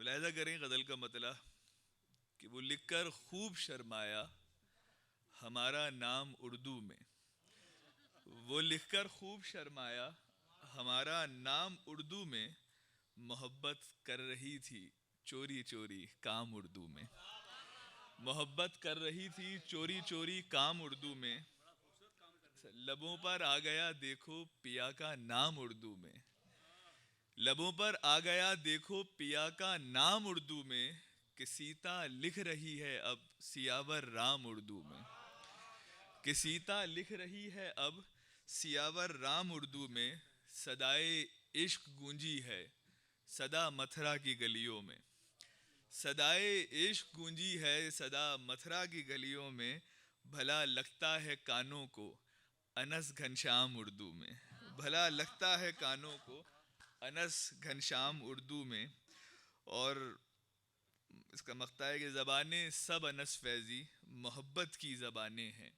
ملاحظہ کریں غزل کا مطلع کہ وہ لکھ کر خوب شرمایا ہمارا نام اردو میں. وہ لکھ کر خوب شرمایا ہمارا نام اردو میں. محبت کر رہی تھی چوری چوری کام اردو میں. محبت کر رہی تھی چوری چوری کام اردو میں. لبوں پر آ گیا دیکھو پیا کا نام اردو میں. لبوں پر آ گیا دیکھو پیا کا نام اردو میں. کہ سیتا لکھ رہی ہے اب سیاور رام اردو میں. کہ سیتا لکھ رہی ہے اب سیاور رام اردو میں. صدائے عشق گونجی ہے صدا متھرا کی گلیوں میں. صدائے عشق گونجی ہے صدا متھرا کی گلیوں میں. بھلا لگتا ہے کانوں کو انس گھنشام اردو میں. بھلا لگتا ہے کانوں کو انس گھنشام اردو میں. اور اس کا مقطع ہے کہ زبانیں سب انس فیضی محبت کی زبانیں ہیں.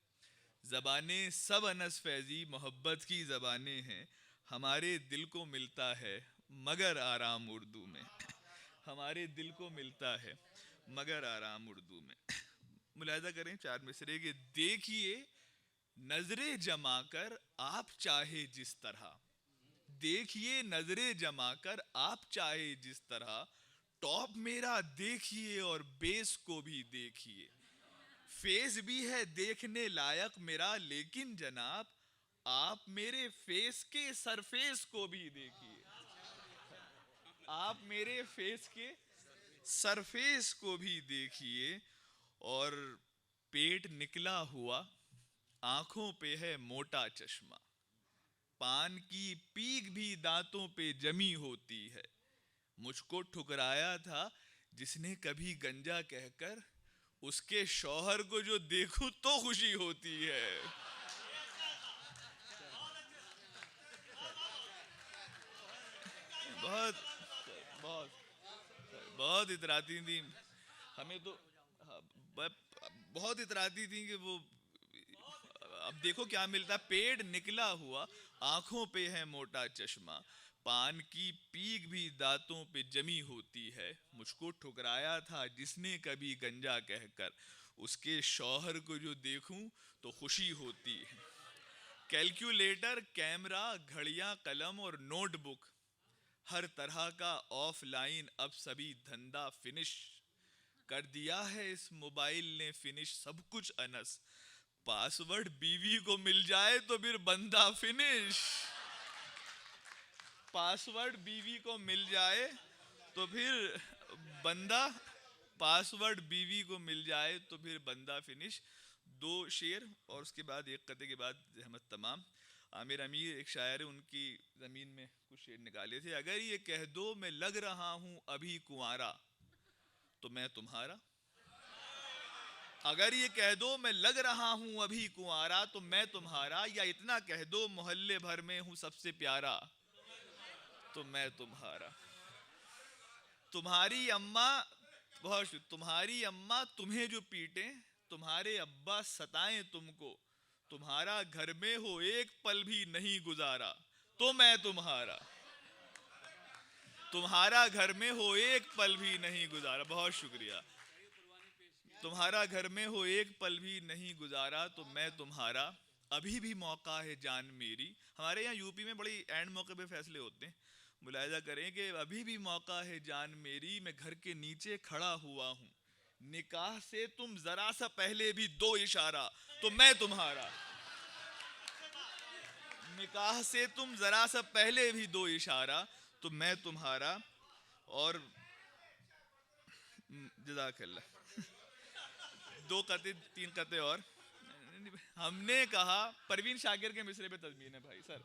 زبانیں سب انس فیضی محبت کی زبانیں ہیں. ہمارے دل کو ملتا ہے مگر آرام اردو میں. ہمارے دل کو ملتا ہے مگر آرام اردو میں. ملاحظہ کریں چار مصرے کہ دیکھیے نظریں جما کر آپ چاہے جس طرح. دیکھیے نظریں جما کر آپ چاہے جس طرح. ٹاپ میرا دیکھیے اور بیس کو بھی دیکھیے. فیس بھی ہے دیکھنے لائق میرا لیکن جناب آپ میرے فیس کے سرفیس کو بھی دیکھیے. آپ میرے فیس کے سرفیس کو بھی دیکھیے. اور پیٹ نکلا ہوا آنکھوں پہ ہے موٹا چشمہ. پان کی پیک بھی دانتوں پہ جمی ہوتی ہے. مجھ کو ٹھکرایا تھا جس نے کبھی گنجا کہہ کر اس کے شوہر کو جو دیکھوں تو خوشی ہوتی ہے. بہت بہت بہت اتراتی تھیں ہمیں تو. بہت اتراتی تھیں کہ وہ اب دیکھو کیا ملتا. پیڑ نکلا ہوا آنکھوں پہ ہے موٹا چشمہ. پان کی پیک بھی دانتوں پہ جمی ہوتی ہے. مجھ کو ٹھکرایا تھا جس نے کبھی گنجا کہہ کر اس کے شوہر کو جو دیکھوں تو خوشی ہوتی ہے. کیلکولیٹر کیمرہ گھڑیاں قلم اور نوٹ بک ہر طرح کا آف لائن اب سبھی دھندا فنش کر دیا ہے اس موبائل نے فنش سب کچھ انس. پاسورڈ بیوی کو مل جائے تو پھر بندہ فنش. پاسورڈ بیوی کو مل جائے تو پھر بندہ پاسورڈ بیوی کو مل جائے تو پھر بندہ فنش. دو شعر اور اس کے بعد ایک قطعے کے بعد زحمت تمام. عامر امیر ایک شاعر ان کی زمین میں کچھ شعر نکالے تھے. اگر یہ کہہ دو میں لگ رہا ہوں ابھی کنوارا تو میں تمہارا. اگر یہ کہہ دو میں لگ رہا ہوں ابھی کنوارا تو میں تمہارا. یا اتنا کہہ دو محلے بھر میں ہوں سب سے پیارا تو میں تمہارا. تمہاری اماں تمہاری اماں تمہیں جو پیٹیں تمہارے ابا ستائیں تم کو تمہارا گھر میں ہو ایک پل بھی نہیں گزارا تو میں تمہارا. تمہارا گھر میں ہو ایک پل بھی نہیں گزارا. بہت شکریہ. تمہارا گھر میں ہو ایک پل بھی نہیں گزارا تو میں تمہارا. ابھی بھی موقع ہے جان میری. ہمارے یہاں یو پی میں بڑی اینڈ موقع پہ فیصلے ہوتے ہیں. ملاحظہ کریں کہ ابھی بھی موقع ہے جان میری. میں گھر کے نیچے کھڑا ہوا ہوں نکاح سے تم ذرا سا پہلے بھی دو اشارہ تو میں تمہارا. نکاح سے تم ذرا سا پہلے بھی دو اشارہ تو میں تمہارا. اور جزاک اللہ. دو قطعے تین قطعے اور. ہم نے کہا پروین شاکر کے مصرے پہ تضمین ہے بھائی سر.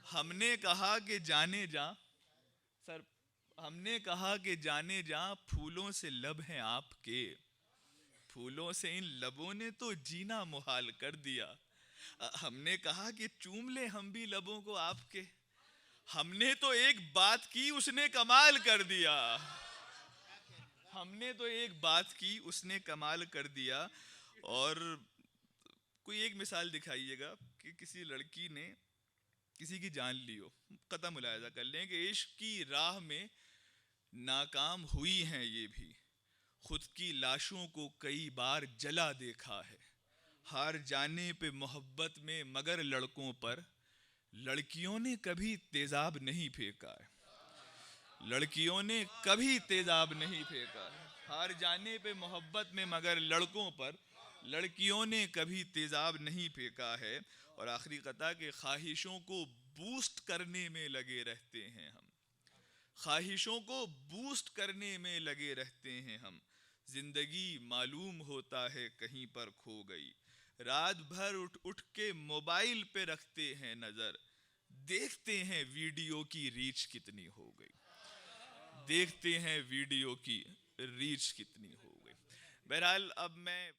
ہم نے کہا کہ جانے جاں سر ہم نے کہا کہ جانے جاں پھولوں سے لب ہیں آپ کے. پھولوں سے ان لبوں نے تو جینا محال کر دیا. ہم نے کہا کہ چوم لے ہم بھی لبوں کو آپ کے. ہم نے تو ایک بات کی اس نے کمال کر دیا. ہم نے تو ایک بات کی اس نے کمال کر دیا. اور کوئی ایک مثال دکھائیے گا کہ کسی لڑکی نے کسی کی جان لی ہو. قطع ملاحظہ کر لیں کہ عشق کی راہ میں ناکام ہوئی ہیں یہ بھی، خود کی لاشوں کو کئی بار جلا دیکھا ہے، ہار جانے پہ محبت میں مگر لڑکوں پر لڑکیوں نے کبھی تیزاب نہیں پھینکا ہے، لڑکیوں نے کبھی تیزاب نہیں پھینکا ہے، ہار جانے پہ محبت میں مگر لڑکوں پر لڑکیوں نے کبھی تیزاب نہیں پھینکا ہے۔ اور آخری قطعہ کہ خواہشوں کو بوسٹ کرنے میں لگے رہتے ہیں ہم، خواہشوں کو بوسٹ کرنے میں لگے رہتے ہیں ہم، زندگی معلوم ہوتا ہے کہیں پر کھو گئی، رات بھر اٹھ اٹھ کے موبائل پہ رکھتے ہیں نظر، دیکھتے ہیں ویڈیو کی ریچ کتنی ہو گئی، دیکھتے ہیں ویڈیو کی ریچ کتنی ہو گئی۔ بہرحال اب میں